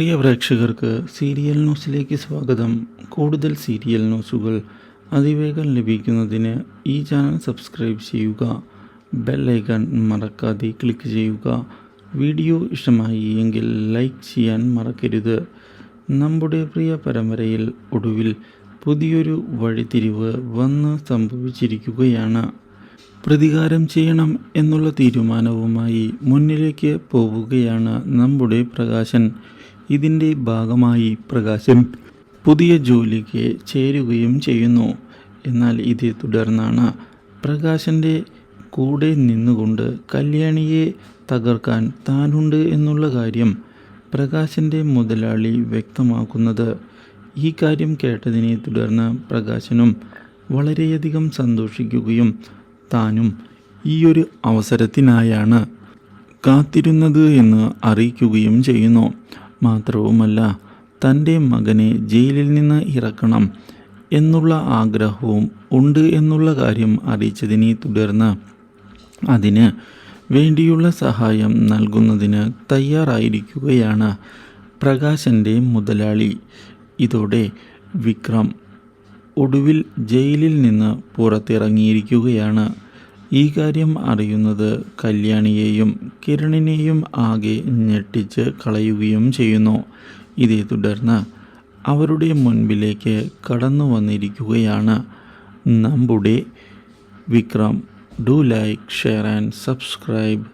പ്രിയ പ്രേക്ഷകർക്ക് സീരിയൽ ന്യൂസിലേക്ക് സ്വാഗതം. കൂടുതൽ സീരിയൽ ന്യൂസുകൾ അതിവേഗം ലഭിക്കുന്നതിന് ഈ ചാനൽ സബ്സ്ക്രൈബ് ചെയ്യുക. ബെൽ ഐക്കൺ മറക്കാതെ ക്ലിക്ക് ചെയ്യുക. വീഡിയോ ഇഷ്ടമായി എങ്കിൽ ലൈക്ക് ചെയ്യാൻ മറക്കരുത്. നമ്മുടെ പ്രിയ പരമ്പരയിൽ ഒടുവിൽ പുതിയൊരു വഴിത്തിരിവ് വന്ന് സംഭവിച്ചിരിക്കുകയാണ്. പ്രതികാരം ചെയ്യണം എന്നുള്ള തീരുമാനവുമായി മുന്നിലേക്ക് പോവുകയാണ് നമ്മുടെ പ്രകാശൻ. ഇതിൻ്റെ ഭാഗമായി പ്രകാശൻ പുതിയ ജോലിക്ക് ചേരുകയും ചെയ്യുന്നു. എന്നാൽ ഇതേ തുടർന്നാണ് പ്രകാശൻ്റെ കൂടെ നിന്നുകൊണ്ട് കല്യാണിയെ തകർക്കാൻ താനുണ്ട് എന്നുള്ള കാര്യം പ്രകാശൻ്റെ മുതലാളി വ്യക്തമാക്കുന്നത്. ഈ കാര്യം കേട്ടതിനെ തുടർന്ന് പ്രകാശനും വളരെയധികം സന്തോഷിക്കുകയും താനും ഈയൊരു അവസരത്തിനായാണ് കാത്തിരുന്നത് എന്ന് അറിയിക്കുകയും ചെയ്യുന്നു. മാത്രവുമല്ല, തൻ്റെ മകനെ ജയിലിൽ നിന്ന് ഇറക്കണം എന്നുള്ള ആഗ്രഹവും ഉണ്ട് എന്നുള്ള കാര്യം അറിയിച്ചതിനെ തുടർന്ന് അതിന് വേണ്ടിയുള്ള സഹായം നൽകുന്നതിന് തയ്യാറായിരിക്കുകയാണ് പ്രകാശൻ്റെ മുതലാളി. ഇതോടെ വിക്രം ഒടുവിൽ ജയിലിൽ നിന്ന് പുറത്തിറങ്ങിയിരിക്കുകയാണ്. ഈ കാര്യം അറിയുന്നത് കല്യാണിയെയും കിരണിനെയും ആകെ ഞെട്ടിച്ച് കളയുകയും ചെയ്യുന്നു. ഇതേ തുടർന്ന് അവരുടെ മുൻപിലേക്ക് കടന്നു വന്നിരിക്കുകയാണ് നമ്മുടെ Vikram. Do like, share and subscribe.